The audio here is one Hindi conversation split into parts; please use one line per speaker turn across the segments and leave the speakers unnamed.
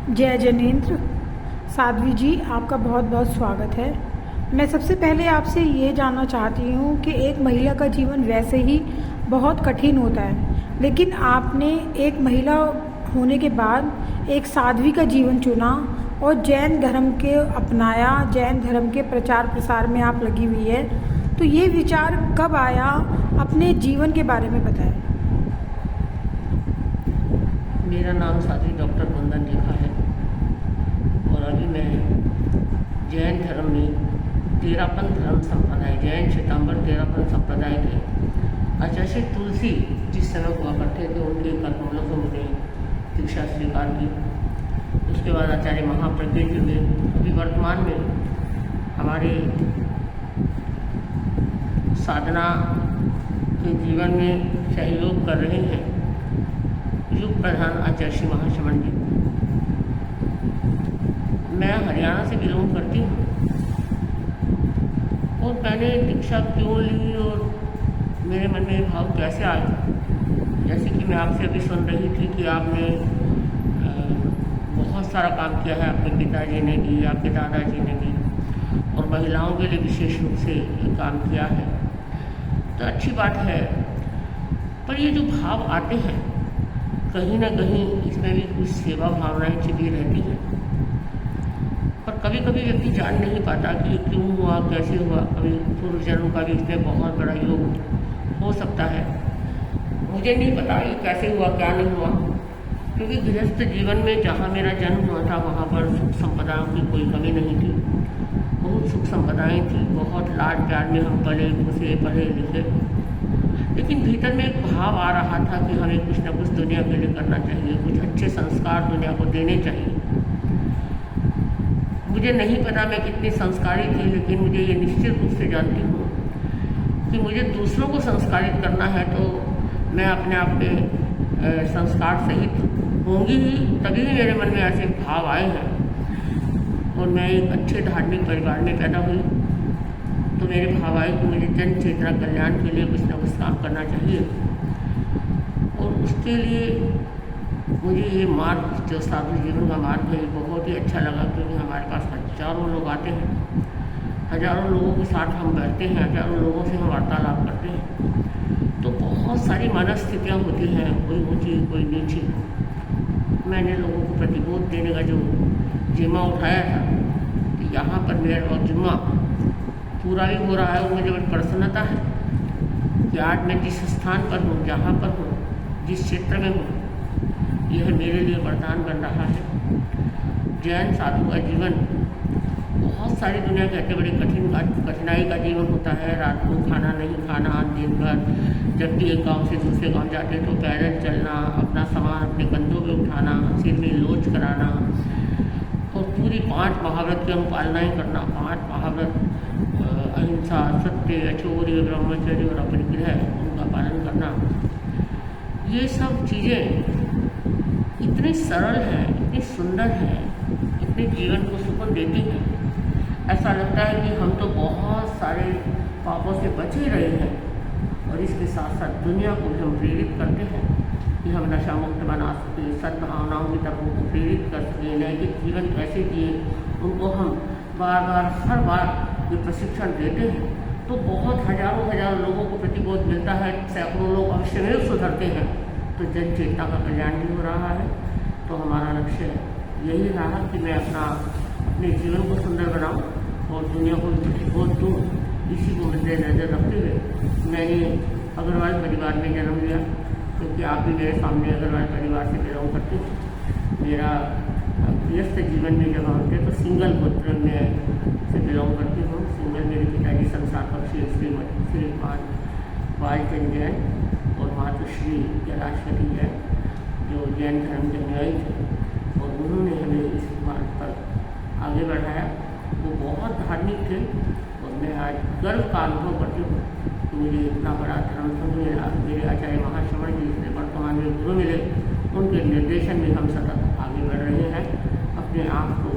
जय जैनेन्द्र। साध्वी जी, आपका बहुत बहुत स्वागत है। मैं सबसे पहले आपसे ये जानना चाहती हूँ कि एक महिला का जीवन वैसे ही बहुत कठिन होता है, लेकिन आपने एक महिला होने के बाद एक साध्वी का जीवन चुना और जैन धर्म के अपनाया। जैन धर्म के प्रचार प्रसार में आप लगी हुई है, तो ये विचार कब आया? अपने जीवन के बारे में बताएं।
मेरा नाम साध्वी डॉक्टर कुंदन रेखा है और अभी मैं जैन धर्म में तेरापन धर्म संप्रदाय, जैन श्वेतांबर तेरापन संप्रदाय के आचार्य तुलसी जिस समय हुआ करते थे उनके कदमों से मुझे दीक्षा स्वीकार की। उसके बाद आचार्य महाप्रज्ञ जी हुए। अभी वर्तमान में हमारे साधना के जीवन में सहयोग कर रहे हैं युग प्रधान आचार्य श्री महाश्रवण जी। मैं हरियाणा से बिलोंग करती हूँ और मैंने दीक्षा क्यों ली और मेरे मन में भाव कैसे आए, जैसे कि मैं आपसे अभी सुन रही थी कि आपने बहुत सारा काम किया है, आपके पिताजी ने भी, आपके दादाजी ने भी, और महिलाओं के लिए विशेष रूप से ये काम किया है, तो अच्छी बात है। पर ये जो भाव आते हैं कहीं ना कहीं इसमें भी कुछ सेवा भावनाएं छिपी रहती हैं, पर कभी कभी व्यक्ति जान नहीं पाता कि क्यों हुआ, कैसे हुआ। कभी पूर्व जन्म का भी इसमें बहुत बड़ा योग हो सकता है। मुझे नहीं पता ये कैसे हुआ, क्या नहीं हुआ, क्योंकि गृहस्थ जीवन में जहाँ मेरा जन्म हुआ था वहाँ पर सुख संपदाओं की कोई कमी नहीं थी। बहुत सुख संपदाएँ थी, बहुत लाड प्यार में हम पले घुसे, पढ़े लिखे, लेकिन भीतर में एक भाव आ रहा था कि हमें कुछ ना कुछ दुनिया के लिए करना चाहिए, कुछ अच्छे संस्कार दुनिया को देने चाहिए। मुझे नहीं पता मैं कितनी संस्कारी थी, लेकिन मुझे ये निश्चित रूप से जानती हूँ कि मुझे दूसरों को संस्कारित करना है तो मैं अपने आप में संस्कार सहित होंगी ही, तभी भी मेरे मन में ऐसे भाव आए हैं। और मैं एक अच्छे धार्मिक परिवार में पैदा हुई, तो मेरे भाव आए कि मुझे जन चेतना कल्याण के लिए कुछ न कुछ काम करना चाहिए। और उसके लिए मुझे ये मार्ग, जो साधु जीवन का मार्ग है, बहुत ही अच्छा लगा, क्योंकि हमारे पास हजारों लोग आते हैं, हजारों लोगों के साथ हम बैठते हैं, हजारों लोगों से हम वार्तालाप करते हैं, तो बहुत सारी मनस्थितियाँ होती हैं, कोई ऊँची कोई नीची। मैंने लोगों को प्रतिबोध देने का जो जिम्मा उठाया था, तो यहाँ पर मेरा जिम्मा पूरा भी हो रहा है और मुझे बड़ी प्रसन्नता है कि आज मैं जिस स्थान पर हूँ, जहाँ पर हूँ, जिस क्षेत्र में हूँ, यह मेरे लिए वरदान बन रहा है। जैन साधु का जीवन बहुत सारी दुनिया कहते बड़ी कठिनाई का जीवन होता है। रात को खाना नहीं खाना, दिन भर जब भी एक गांव से दूसरे गांव जाते तो पैदल चलना, अपना सामान अपने कंधों पे उठाना, सिर में लोच कराना, और पूरी 5 महाव्रत की अनुपालनाएँ करना। 5 महाव्रत, अहिंसा, सत्य, अचौर्य, ब्रह्मचर्य और अपरिग्रह, उनका पालन करना। ये सब चीज़ें इतनी सरल हैं, इतनी सुंदर हैं, इतने जीवन को सुकून देती हैं। ऐसा लगता है कि हम तो बहुत सारे पापों से बच ही रहे हैं, और इसके साथ साथ दुनिया को भी हम प्रेरित करते हैं कि हम नशा मुक्त बना सकें, सद्भावनाओं की तरफ उनको प्रेरित कर सकें, नैतिक जीवन कैसे जिए, उनको हम बार बार हर बार ये प्रशिक्षण देते हैं। तो बहुत हजारों लोगों को प्रतिबोध मिलता है, सैकड़ों लोग अवश्य सुधरते हैं, तो जन चेतना का कल्याण भी हो रहा है। तो हमारा लक्ष्य यही रहा कि मैं अपने जीवन को सुंदर बनाऊं और दुनिया को प्रतिबोध दूँ। इसी को मद्देनजर रखते हुए मैंने अग्रवाल परिवार में जन्म लिया, क्योंकि आप भी मेरे सामने अग्रवाल परिवार से बिलोंग करते हैं। मेरा व्यस्त जीवन में जब हम थे तो सिंगल गोत्र में से बिलोंग करती हूँ। सिंगल मेरे पिताजी संसार पक्षी श्रीमान बालचंद जैन और मातुश्री कैलाशवती जैन, जो जैन धर्म के अनुयायी थे, और उन्होंने हमें इस मार्ग पर आगे बढ़ाया। वो बहुत धार्मिक थे और मैं आज गर्व का अनुभव करती हूँ कि मुझे इतना बड़ा धर्म संघ मिला। मेरे आचार्य महाश्रवण जी से वर्तमान में गुरु मिले, उनके निर्देशन में हम सतत आगे बढ़ रहे हैं, अपने आप को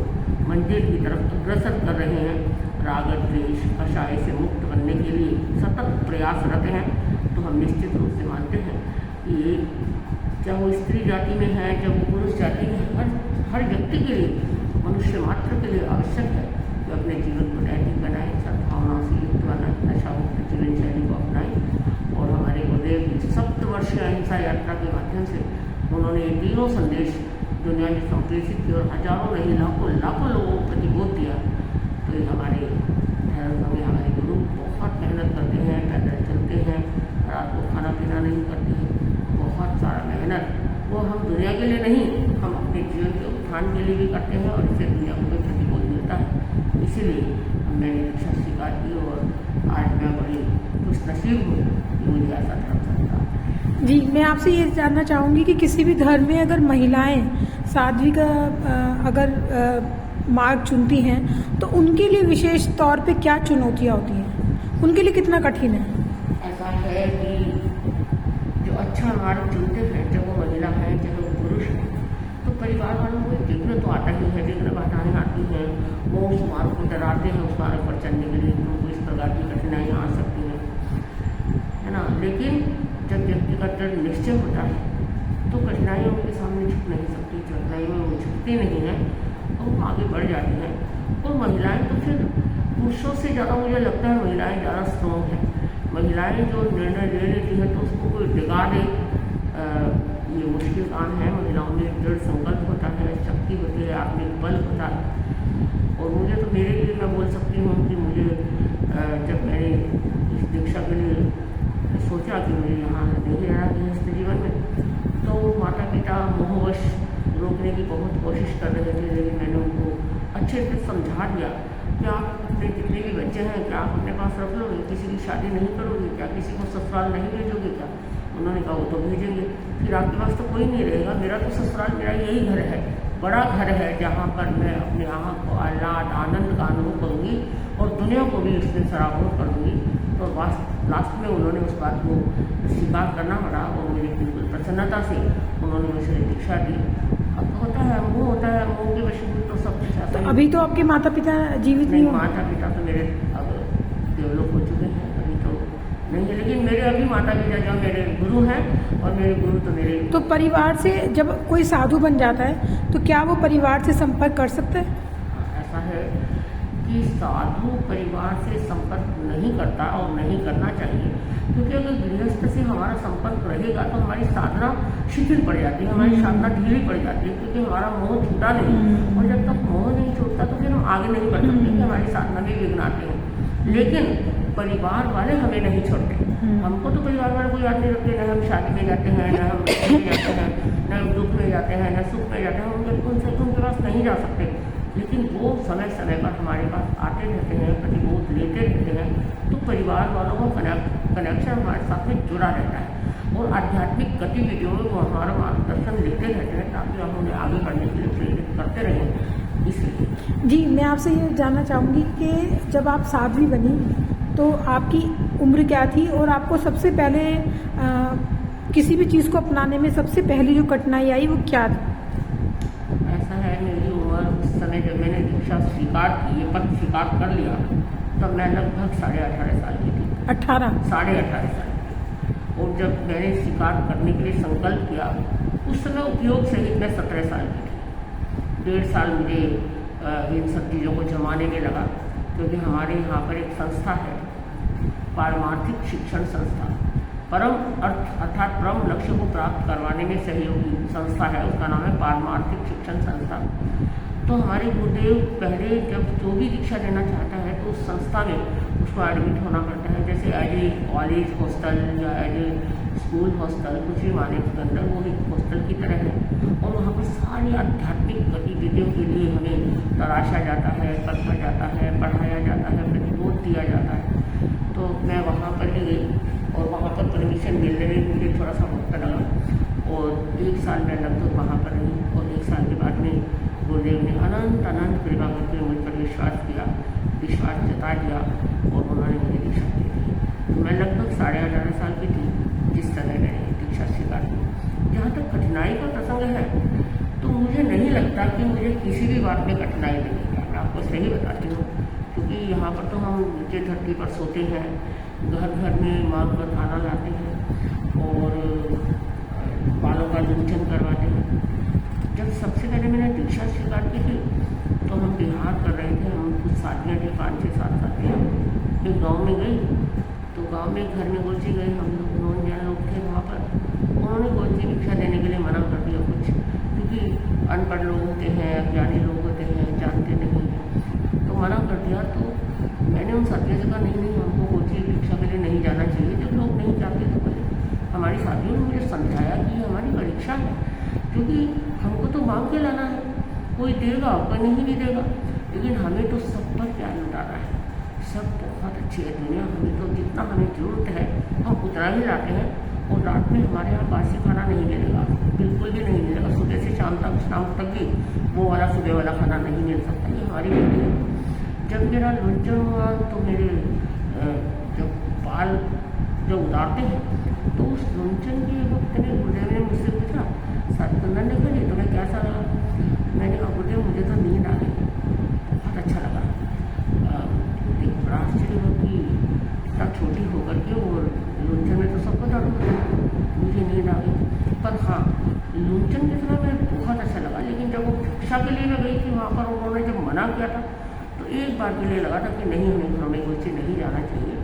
मंदिर की तरफ अग्रसर कर रहे हैं। राग द्वेष कषाय से मुक्त बनने के लिए सतत प्रयासरत हैं। तो हम निश्चित रूप से मानते हैं कि चाहे वो स्त्री जाति में है, चाहे वो पुरुष जाति में, हर व्यक्ति व्यक्ति के लिए, मनुष्य मात्र के लिए आवश्यक है कि अपने जीवन को नैतिक बनाए, सद्भावना से युक्त बनाए, नशा मुक्त जीवन शैली को अपनाएं। और हमारे गुरुदेव की सप्तवर्षीय अहिंसा यात्रा के माध्यम से उन्होंने ये तीनों संदेश दुनिया में संप्रेषित किए और हजारों नहीं लाखों लोगों को प्रतिबोध दिया। तो ये हमारे हमारे गुरु बहुत मेहनत करते हैं, पैदल चलते हैं, रात को खाना पीना नहीं करते हैं, बहुत सारा मेहनत वो हम दुनिया के लिए नहीं, हम अपने जीवन के उत्थान के लिए भी करते हैं और इससे दुनिया को भी प्रतिबोध मिलता है। इसीलिए मैंने दीक्षा स्वीकार की और आज मैं बड़ी खुशनसीब हूँ कि मुझे ऐसा धर्म सकता।
जी, मैं आपसे ये जानना चाहूँगी कि किसी भी धर्म में अगर महिलाएं साध्वी का अगर मार्ग चुनती हैं तो उनके लिए विशेष तौर पे क्या चुनौतियाँ होती हैं, उनके लिए कितना कठिन है?
ऐसा है कि जो अच्छा मार्ग चुनते हैं, जब वो महिला है चाहे वो पुरुष है, तो परिवार वालों को विघ्न तो आता ही है, विघ्न बाधाएँ आती हैं, वो उस मार्ग को डराते हैं, उस मार्ग पर चलने के लिए उनको इस प्रकार की कठिनाइयाँ आ सकती हैं, है ना। लेकिन जब व्यक्ति का दृढ़ निश्चय होता है तो कठिनाइयों के सामने झुक नहीं सकती, कठिनाइयों में वो झुकती नहीं है और वो आगे बढ़ जाती हैं। और महिलाएं तो फिर पुरुषों से ज़्यादा मुझे लगता है महिलाएं ज़्यादा स्ट्रॉन्ग हैं। महिलाएं जो निर्णय ले लेती हैं तो उसको कोई डिगा दे, ये मुश्किल काम है। महिलाओं में दृढ़ संकल्प होता है, शक्ति होती है, आत्मिक बल होता है। और मुझे तो मेरे लिए मैं बोल सकती हूँ कि मुझे जब मैंने इस दीक्षा के लिए सोचा कि मुझे यहाँ नहीं रहना गृहस्थ जीवन में, तो माता पिता मोहवश रोकने की बहुत कोशिश कर रहे थे, लेकिन मैंने उनको अच्छे से समझा दिया कि आप अपने जितने भी बच्चे हैं क्या आप अपने पास रख लोगे, किसी की शादी नहीं करोगे क्या, किसी को ससुराल नहीं भेजोगे क्या? उन्होंने कहा वो तो भेजेंगे, फिर आपके पास तो कोई नहीं रहेगा, मेरा तो ससुराल, मेरा यही घर है, बड़ा घर है जहाँ पर मैं अपने आँख को आह्लाद आनंद का अनुभव करूँगी और दुनिया को भी इसमें सराबोर कर दूँगी। तो लास्ट में उन्होंने उस बात को स्वीकार करना पड़ा और मेरी बिल्कुल प्रसन्नता से उन्होंने मुझे दीक्षा दी। अब होता है मोह, होता है मोह के वशीभूत तो सब कुछ आता है।
अभी तो आपके माता पिता जीवित नहीं?
माता पिता तो मेरे अब देवलोक हो चुके हैं, अभी तो नहीं है, लेकिन मेरे अभी माता पिता जो मेरे गुरु हैं और मेरे गुरु तो मेरे।
तो परिवार से जब कोई साधु बन जाता है तो क्या वो परिवार से संपर्क कर सकते हैं?
ऐसा है कि साधु परिवार से संपर्क नहीं करता और नहीं करना चाहिए, क्योंकि अगर गृहस्थ से हमारा संपर्क रहेगा तो हमारी साधना शिथिल पड़ जाती है, हमारी साधना ढीली पड़ जाती है, क्योंकि हमारा मोह छूटा नहीं। और जब तक मोह नहीं छूटता तो फिर हम आगे नहीं बढ़ सकते, कि हमारी साधना में विघ्न आते हैं। लेकिन परिवार वाले हमें नहीं छोड़ते, हमको तो परिवार वाले कोई याद नहीं रखते, न हम शादी में जाते हैं, न हम में जाते हैं, न हम दुख में जाते हैं, न सुख में जाते हैं, उनके पास नहीं जा सकते। लेकिन वो समय समय पर हमारे पास आते रहते हैं, प्रतिबोध लेते रहते हैं, तो परिवार वालों का कनेक्शन हमारे साथ में जुड़ा रहता है और आध्यात्मिक गतिविधियों में वो हमारा मार्गदर्शन लेते रहते हैं, ताकि हम उन्हें आगे बढ़ने के लिए प्रेरित करते रहें। इसलिए
जी, मैं आपसे ये जानना चाहूँगी कि जब आप साध्वी बनी तो आपकी उम्र क्या थी और आपको सबसे पहले किसी भी चीज़ को अपनाने में सबसे पहली जो कठिनाई आई वो क्या थी?
ऐसा है, मेरी उम्र उस समय जब मैंने दीक्षा स्वीकार की, ये पद स्वीकार कर लिया, तब मैं लगभग 18.5 साल की थी।
18?
18.5 साल की। और जब मैंने स्वीकार करने के लिए संकल्प किया, उस समय उपयोग सहित मैं 17 साल की थी। 1.5 साल मुझे इन सब चीज़ों को जमाने में लगा, क्योंकि हमारे यहाँ पर एक संस्था है, पारमार्थिक शिक्षण संस्था, परम अर्थ अर्थात परम लक्ष्य को प्राप्त करवाने में सहयोगी संस्था है, उसका नाम है पारमार्थिक शिक्षण संस्था। तो हमारे गुरुदेव पहले जब जो भी दीक्षा लेना चाहता है तो उस संस्था में उसको एडमिट होना पड़ता है, जैसे एज ए कॉलेज हॉस्टल या एज ए स्कूल हॉस्टल, कुछ भी माने उसके अंदर, वो एक हॉस्टल की तरह है। और वहाँ पर सारी आध्यात्मिक गतिविधियों के लिए हमें तराशा जाता है, परखा जाता है, पढ़ाया जाता है, प्रतिबोध दिया जाता है। तो मैं वहाँ पर ही गई और वहाँ पर परमिशन मिलने में मुझे थोड़ा सा वक्त लगा और 1 साल मैं लगभग वहाँ पर रही। और 1 साल के बाद में गुरुदेव ने अनंत कृपा करके मुझ पर विश्वास जता दिया और उन्होंने मुझे दीक्षा दे दी। तो मैं लगभग 18.5 साल की थी जिस समय मैंने दीक्षा स्वीकार की। जहाँ तक कठिनाई का प्रसंग है तो मुझे नहीं लगता कि मुझे किसी भी बात में कठिनाई मिलेगी। मैं आपको सही बताती हूँ, क्योंकि यहाँ पर तो हम नीचे धरती पर सोते हैं, घर घर में मांग कर खाना लाते हैं और बालों का लूंचन करवाते हैं। जब सबसे पहले मैंने दीक्षा स्वीकार गांव में गई तो गांव में घर में गोलची गए, हम लोग 9 जन लोग थे वहाँ पर। उन्होंने गोलची भिक्षा देने के लिए मना कर दिया कुछ, क्योंकि अनपढ़ लोग होते हैं, अज्ञानी लोग होते हैं, जानते नहीं हैं, तो मना कर दिया। तो मैंने उन साथियों से कहा नहीं, हमको गोलची भिक्षा के लिए नहीं जाना चाहिए। जब लोग नहीं जाते तो बोले, हमारी साथियों ने मुझे समझाया कि हमारी परीक्षा है, क्योंकि हमको तो मांग के लाना है, कोई देगा कोई नहीं भी देगा, लेकिन हमें तो सब पर प्यार लुटाना है। सब बहुत अच्छी है दुनिया, हमें तो जितना हमें ज़रूरत है हम उतना ही लाते हैं। और रात में हमारे यहाँ बासी खाना नहीं मिलेगा, बिल्कुल भी नहीं मिलेगा। सुबह से शाम तक भी वो वाला सुबह वाला खाना नहीं मिल सकता। ये हमारी ड्यूटी है। जब मेरा लुंचन हुआ तो मेरे जब बाल जो उतारते हैं तो उस लुंचन के वक्त में गुरुदेव ने मुझसे पूछा, सतकुंदन ने कहा तुम्हें कैसा लगा? मैंने कहा गुरुदेव मुझे तो नींद आ गई, बहुत अच्छा लगा। बड़ा आश्चर्य हुआ कि इतना छोटी होकर के वो लुंचन में तो सबको दर्द होता है, मुझे नींद आ गई। पर हाँ, लुंचन की तरह मुझे बहुत अच्छा लगा। लेकिन जब वो भिक्षा के लिए मैं गई थी वहाँ पर उन्होंने जब मना किया था तो एक बार के लिए लगा था कि नहीं, हमें घरों में कोई चीज़ नहीं जाना चाहिए।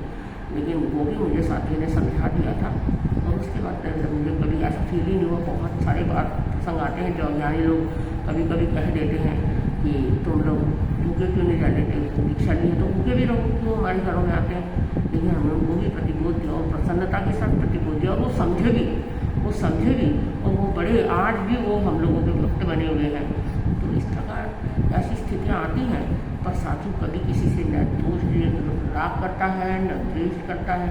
लेकिन वो भी मुझे साथियों ने समझा दिया था। और उसके बाद मुझे कभी ऐसा फील ही नहीं हुआ। बहुत सारे बात प्रसंग आते हैं जो अज्ञानी लोग कभी कभी कह देते हैं कि तुम लोग भूखे क्यों नहीं रह लेते, दीक्षा लिए तो भूखे भी रहो, क्यों हमारे घरों में आते हैं। लेकिन हमने उनको भी प्रतिबोध दिया और प्रसन्नता के साथ प्रतिबोध दिया, और वो समझे भी और वो बड़े आज भी वो हम लोगों के भक्त बने हुए हैं। तो इस प्रकार ऐसी स्थितियाँ आती हैं। पर साधु कभी किसी से न दोष राग करता है न द्वेष करता है,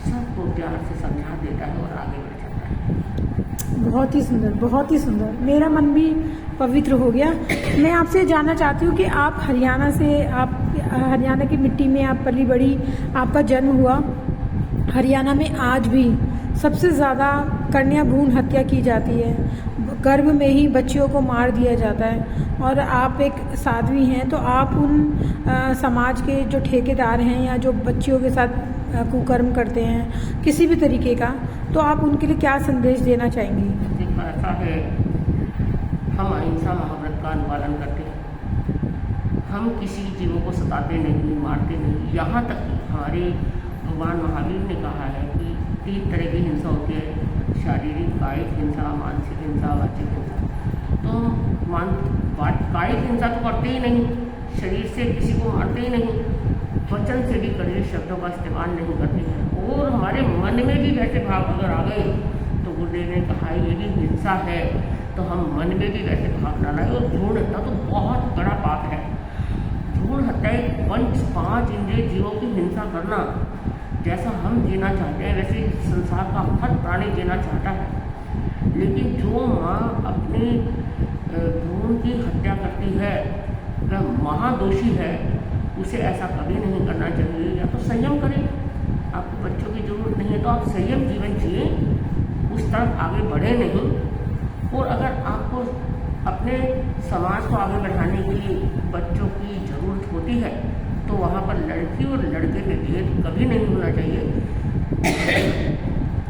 सबको प्यार से समझा देता है और आगे बढ़ जाता है।
बहुत ही सुंदर, बहुत ही सुंदर। मेरा मन भी पवित्र हो गया। मैं आपसे जानना चाहती हूँ कि आप हरियाणा की मिट्टी में आप पली बड़ी, आपका जन्म हुआ। हरियाणा में आज भी सबसे ज़्यादा कन्या भ्रूण हत्या की जाती है, गर्भ में ही बच्चियों को मार दिया जाता है। और आप एक साध्वी हैं, तो आप उन समाज के जो ठेकेदार हैं या जो बच्चियों के साथ कुकर्म करते हैं किसी भी तरीके का, तो आप उनके लिए क्या संदेश देना चाहेंगी?
देखो ऐसा है, हम अहिंसा महाव्रत का अनुपालन करते हैं। हम किसी जीवों को सताते नहीं, मारते नहीं। यहाँ तक कि हमारे भगवान महावीर ने कहा है कि 3 तरह की हिंसा होती है, शारीरिक, कायिक हिंसा, मानसिक हिंसा, वाचिक हिंसा। तो कायिक हिंसा तो करते ही नहीं, शरीर से किसी को मारते ही नहीं, वचन से भी कड़वे शब्दों का इस्तेमाल नहीं करते हैं। और हमारे मन में भी वैसे भाव अगर आ गए तो गुरुदेव ने कहा ये भी हिंसा है, तो हम मन में भी वैसे भाव डाला है। और भ्रूण हत्या तो बहुत बड़ा पाप है। भ्रूण हत्या एक 5 इंद्रिय जीवों की हिंसा करना, जैसा हम जीना चाहते हैं वैसे संसार का हर प्राणी जीना चाहता है। लेकिन जो माँ अपने भ्रूण की हत्या करती है वह महादोषी है, उसे ऐसा कभी नहीं करना चाहिए। या तो संयम करें, आपको बच्चों की जरूरत नहीं है तो आप संयम जीवन जिए, उस तरफ आगे बढ़े नहीं। और अगर आपको अपने समाज को आगे बढ़ाने के लिए बच्चों की ज़रूरत होती है तो वहाँ पर लड़की और लड़के में भेद कभी नहीं होना चाहिए।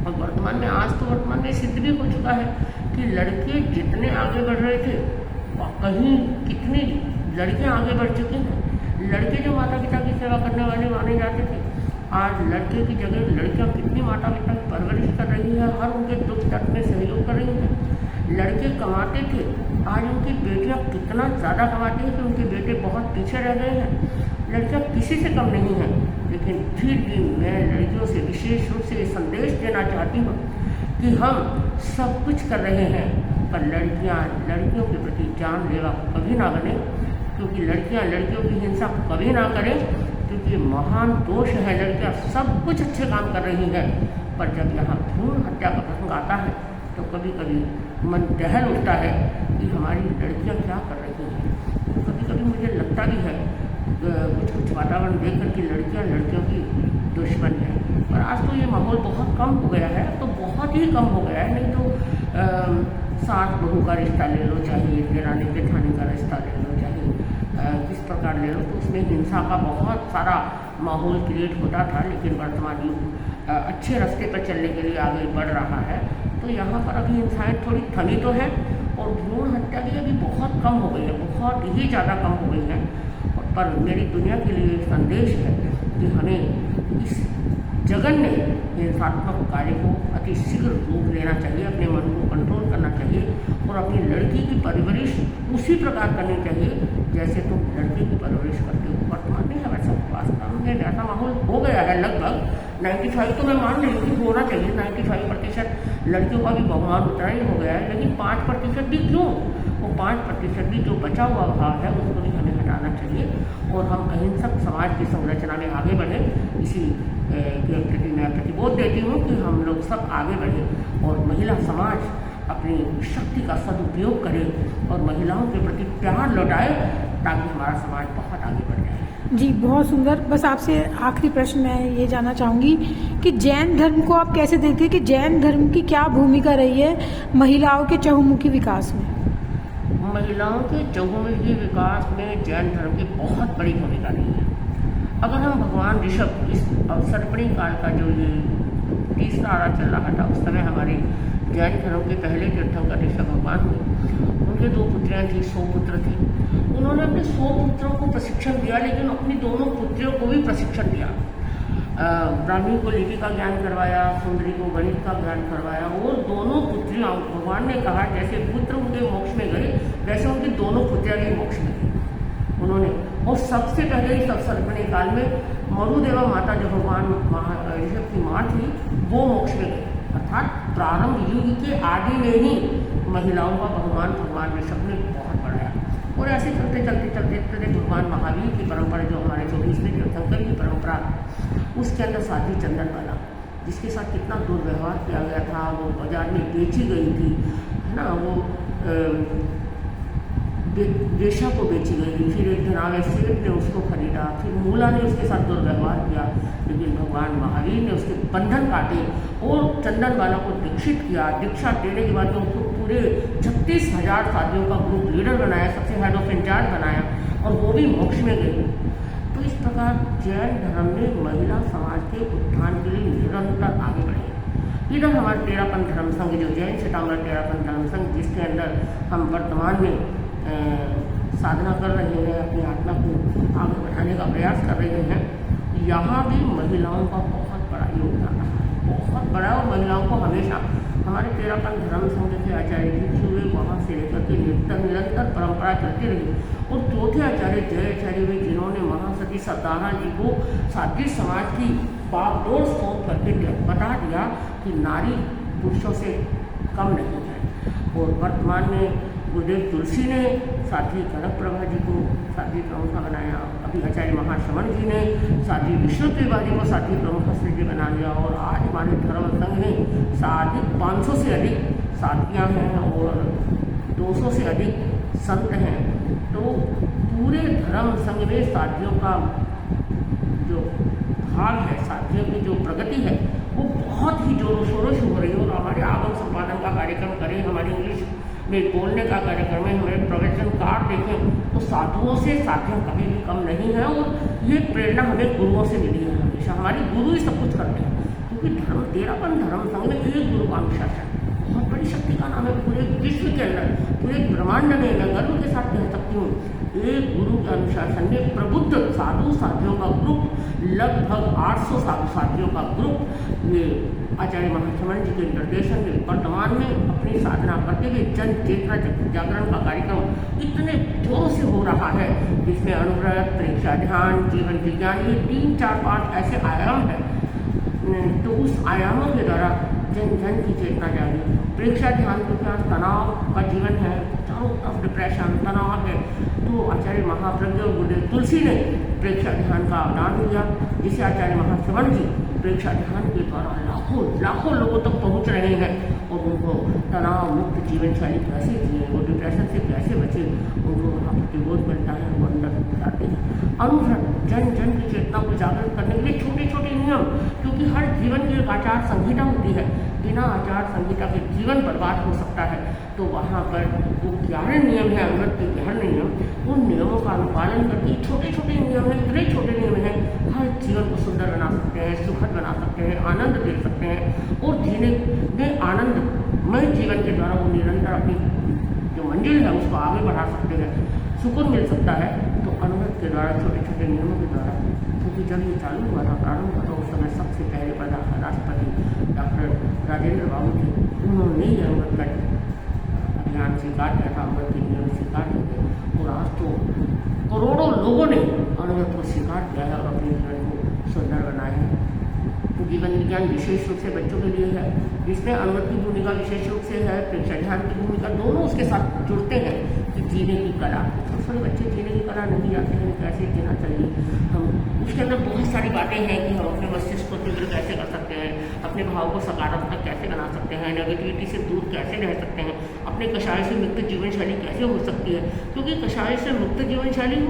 और वर्तमान में सिद्ध भी हो चुका है कि लड़के जितने आगे बढ़ रहे थे, कहीं कितनी लड़कियाँ आगे बढ़ चुकी हैं। लड़के जो माता पिता की सेवा करने वाले माने जाते थे, आज लड़के की जगह लड़कियाँ कितनी माता पिता की परवरिश कर रही है, हर उनके दुख दर्द में सहयोग कर रही हैं। लड़के कमाते थे, आज उनकी बेटियाँ कितना ज़्यादा कमाती हैं कि उनके बेटे बहुत पीछे रह गए हैं। लड़कियाँ किसी से कम नहीं हैं, लेकिन फिर भी मैं लड़कियों से विशेष रूप से संदेश देना चाहती हूँ कि हम सब कुछ कर रहे हैं, पर लड़कियों के प्रति जानलेवा कभी ना बने, क्योंकि लड़कियाँ लड़कियों की हिंसा कभी ना करें, क्योंकि महान दोष है। लड़कियाँ सब कुछ अच्छे काम कर रही हैं, पर जब यहाँ भ्रूण हत्या का प्रसंग आता है तो कभी कभी मन दहल उठता है कि हमारी लड़कियाँ क्या कर रही हैं। तो कभी कभी मुझे लगता भी है कुछ वातावरण देख कर कि लड़कियों की दुश्मन है। और आज तो ये माहौल बहुत कम हो गया है, तो बहुत ही कम हो गया है। नहीं तो सास बहू का रिश्ता ले लो, चाहे देरानी जेठानी का रिश्ता ले लो, चाहे किस प्रकार ले लो, तो उसमें हिंसा का बहुत सारा माहौल क्रिएट होता था। लेकिन वर्तमान युग अच्छे रास्ते पर चलने के लिए आगे बढ़ रहा है, तो यहाँ पर अभी हिंसाएँ थोड़ी थमी तो है, और भ्रूण हत्या भी अभी बहुत कम हो गई है, बहुत ही ज़्यादा कम हो गई है। पर मेरी दुनिया के लिए संदेश है कि हमें इस जघन्य हिंसात्मक कार्य को अति शीघ्र रोक लेना चाहिए, अपने मन को कंट्रोल करना चाहिए और अपनी लड़की की परवरिश उसी प्रकार करनी चाहिए जैसे तुम लड़की की परवरिश करते हो। वर्तमान में वैसा वास्तव में ऐसा माहौल हो गया है, लगभग 95 तो मैं मान रही हूँ कि होना चाहिए, 95% लड़कियों का भी बहुमान उतना ही हो गया है, लेकिन 5% भी क्यों, वो 5% भी जो बचा हुआ भाव है उसको भी हमें हटाना चाहिए और हम अहिंसक समाज की संरचना में आगे बढ़ें। इसी के प्रति मैं प्रतिबोध देती हूँ कि हम लोग सब आगे बढ़ें और महिला समाज अपनी शक्ति का सदुपयोग करे और महिलाओं के प्रति प्यार लौटाए ताकि हमारा समाज बहुत आगे बढ़ जाए।
जी, बहुत सुंदर। बस आपसे आखिरी प्रश्न मैं ये जानना चाहूँगी कि जैन धर्म को आप कैसे देखते हैं कि जैन धर्म की क्या भूमिका रही है महिलाओं के चहुमुखी विकास में?
महिलाओं के चहुमुखी विकास में जैन धर्म की बहुत बड़ी भूमिका रही है। अगर हम भगवान ऋषभ इस अवसर्पणी काल का जो ये तीसरा आरा चल रहा था, उस समय हमारे जैन धर्म के पहले तीर्थंकर ऋषभ भगवान हुए, उनके 2 पुत्रियाँ थी, 100 पुत्र थे। उन्होंने अपने 100 पुत्रों को प्रशिक्षण दिया, लेकिन अपनी दोनों पुत्रियों को भी प्रशिक्षण दिया। ब्राह्मणी को लिपि का ज्ञान करवाया, सुंदरी को गणित का ज्ञान करवाया और दोनों पुत्रियाँ, भगवान ने कहा जैसे पुत्र उनके मोक्ष में गए वैसे उनकी दोनों पुत्रियाँ भी मोक्ष में गई उन्होंने। और सबसे पहले इस अवसर्पणी काल में मरुदेवा माता जो भगवान ऋषभ की माँ थी वो मोक्ष में गई, अर्थात प्रारंभ युग के आदि में ही महिलाओं का बहुमान भगवान ऋषभ ने बहुत बढ़ाया। और ऐसे चलते चलते भगवान महावीर की परंपरा जो हमारे 24वें तीर्थंकर की परंपरा, उसके अंदर साध्वी चंदनबाला जिसके साथ कितना दुर्व्यवहार किया गया था, वो बाजार में बेची गई थी, है ना, वो वेश्या को बेची गई थी, फिर एक धनावे सेठ ने उसको खरीदा, फिर मूला ने उसके साथ दुर्व्यवहार किया, लेकिन भगवान महावीर ने उसके बंधन काटे और चंदनबाला को दीक्षित किया। दीक्षा देने के बाद उनको पूरे 36,000 साथियों का ग्रुप लीडर बनाया, सबसे हेड ऑफ इंचार्ज बनाया और वो भी मोक्ष में गई। तो इस प्रकार जैन धर्म ने महिला समाज के उत्थान के लिए निरंतर आगे बढ़े। इधर हमारा टेरापन धर्म संघ जो जैन श्वेतांबर टेरापन धर्म संघ, जिसके अंदर हम वर्तमान में साधना कर रहे हैं, अपनी आत्मा को आगे बढ़ाने का प्रयास कर रहे हैं, यहाँ भी महिलाओं का बहुत बड़ा योगदान रहा है, बहुत बड़ा। और महिलाओं को हमेशा हमारे टेरापन धर्म संघ के आचार्य जी हुए वहाँ से लेकर के निरंतर परंपरा चलती रही। और चौथे आचार्य जय आचार्य हुए जिन्होंने महासती सतारा जी को साध्वी समाज की बागडोर सौंप करके बता दिया कि नारी पुरुषों से कम नहीं है। और वर्तमान में गुरुदेव तुलसी ने साध्वी कनक प्रभा जी को साध्वी प्रमुखा बनाया, अभी आचार्य महाश्रवण जी ने साध्वी विष्णुदेवा जी को साध्वी प्रमुखा श्री जी बना लिया और आज हमारे धर्म संघ में 500 से अधिक साध्वियाँ हैं और 200 से अधिक संत हैं। तो पूरे धर्म संघ में साध्वियों का जो भाग है, साध्वियों की जो प्रगति है वो बहुत ही जोरों शोरों से हो रही है। और हमारे आगम संपादन का कार्यक्रम करें, हमारी इंग्लिश में बोलने का कार्यक्रम है, हमारे प्रवचन कार्ड देखें तो साधुओं से साथियों कभी भी कम नहीं है। और ये प्रेरणा हमें गुरुओं से मिली है, हमेशा हमारे गुरु ही सब कुछ करते हैं, क्योंकि धर्म टेरापन धर्म संघ में एक गुरु का अनुशासन बहुत बड़ी शक्ति का नाम है। पूरे विश्व के अंदर, पूरे ब्रह्मांड में मैं गर्व के साथ कह सकती हूँ, एक गुरु के अनुशासन में प्रबुद्ध साधु साथियों का ग्रुप, लगभग 800 साधु साथियों का ग्रुप, ये आचार्य महाश्रवण जी के निर्देशन में वर्तमान में अपनी साधना करते हुए जन चेतना जागरण का कार्यक्रम इतने जोरों से हो रहा है, जिसमें अनुव्रत, प्रेक्षा ध्यान, जीवन विज्ञान, ये 3, 4, 5 ऐसे आयाम हैं। तो उस आयामों के द्वारा जन जन की चेतना जागी। प्रेक्षा ध्यान के साथ तनाव का जीवन है, चारों तरफ डिप्रेशन, तनाव है, तो आचार्य महाप्रज्ञ और गुरुदेव तुलसी ने प्रेक्षा ध्यान का अवदान दिया, जिसे आचार्य महाश्रवण जी प्रेक्षा ध्यान के द्वारा लाखों लोगों तक पहुंच रहे हैं और उनको तनाव मुक्त जीवन शैली कैसे जिए, वो डिप्रेशन से कैसे बचे, उनको वहाँ प्रतिबोध मिलता है, वो अंदर जाते हैं। अनुव्रत जन जन की चेतना को जागृत करने के लिए छोटे छोटे नियम, क्योंकि हर जीवन की एक आचार संहिता होती है, बिना आचार संहिता के जीवन बर्बाद हो सकता है। तो वहाँ पर वो 11 नियम है, अनुव्रत के 11 नियम, उन नियमों का अनुपालन करके छोटे छोटे नियम हैं, इतने छोटे नियम हैं, हर जीवन को सुंदर बना सकते हैं, सुखद बना सकते हैं, आनंद दे सकते हैं और जीने में आनंदमय जीवन के द्वारा वो निरंतर अपनी जो मंजिल है उसको आगे बढ़ा सकते हैं। सुकून मिल सकता है तो अनुभव के द्वारा, छोटे छोटे नियमों के द्वारा। क्योंकि जब ये चालू हुआ था, प्रारंभ हुआ था, उस समय सबसे पहले राष्ट्रपति डॉक्टर राजेंद्र बाबू थे, उन्होंने ही अनुभव का अभियान स्वीकार किया था, अनुभव के नियम स्वीकार किए थे। और आज तो करोड़ों लोगों ने अनुभव को स्वीकार किया है और अपने जीवन को सुंदर बनाया है। जीवन विज्ञान विशेष रूप से बच्चों के लिए है, जिसमें अनुभव की भूमिका विशेष रूप से है, प्रेक्षण ध्यान की भूमिका, दोनों उसके साथ जुड़ते हैं कि जीने की कला। तो सारे बच्चे जीने की कला नहीं जानते हैं, कैसे जीना चाहिए। हम उसके अंदर बहुत सारी बातें हैं कि हम अपने मस्तिष्क को तीव्र कैसे कर सकते हैं, अपने भाव को सकारात्मक कैसे बना सकते हैं, नेगेटिविटी से दूर कैसे रह सकते हैं, अपने कषाय से मुक्त जीवन शैली कैसे हो सकती है। क्योंकि कषाय से मुक्त जीवन शैली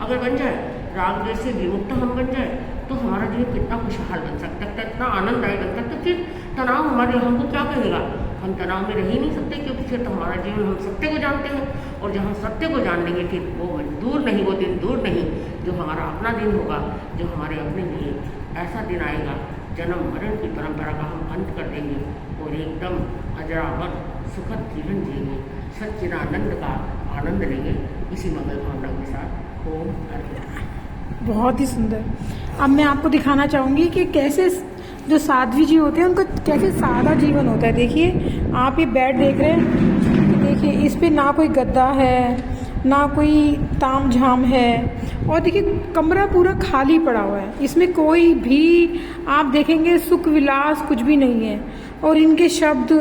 अगर बन जाए, राग द्वेष से विमुक्त हम बन जाए, तो हमारा जीवन कितना खुशहाल बन सकता है, कितना आनंददायक बनता है। तो फिर तनाव हमारे हमको क्या कहेगा, हम तनाव में रह ही नहीं सकते, क्योंकि फिर तो हमारा जीवन, हम सत्य को जानते हैं। और जहाँ सत्य को जान लेंगे फिर वो दूर नहीं, वो दिन दूर नहीं जो हमारा अपना दिन होगा, जो हमारे अपने लिए ऐसा दिन आएगा, जन्म मरण की परंपरा का हम अंत कर देंगे और एकदम अजरामर सुखद जीवन जिएंगे, सच्चिदानंद का आनंद लेंगे। इसी मंगल भावना के साथ ओम अर्पण।
बहुत ही सुंदर। अब मैं आपको दिखाना चाहूँगी कि कैसे जो साध्वी जी होते हैं उनका कैसे सादा जीवन होता है। देखिए, आप ये बेड देख रहे हैं, देखिए इस पे ना कोई गद्दा है, ना कोई ताम झाम है, और देखिए कमरा पूरा खाली पड़ा हुआ है, इसमें कोई भी आप देखेंगे सुख विलास कुछ भी नहीं है। और इनके शब्द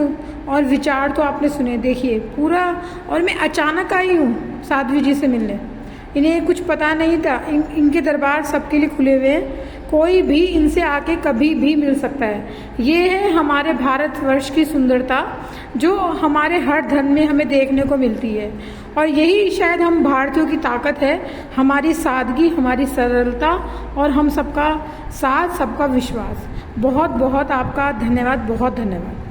और विचार तो आपने सुने, देखिए पूरा। और मैं अचानक आई हूँ साध्वी जी से मिलने, इन्हें कुछ पता नहीं था। इनके दरबार सबके लिए खुले हुए हैं, कोई भी इनसे आके कभी भी मिल सकता है। ये है हमारे भारतवर्ष की सुंदरता, जो हमारे हर धर्म में हमें देखने को मिलती है। और यही शायद हम भारतीयों की ताकत है, हमारी सादगी, हमारी सरलता और हम सबका साथ, सबका विश्वास। बहुत बहुत आपका धन्यवाद, बहुत धन्यवाद।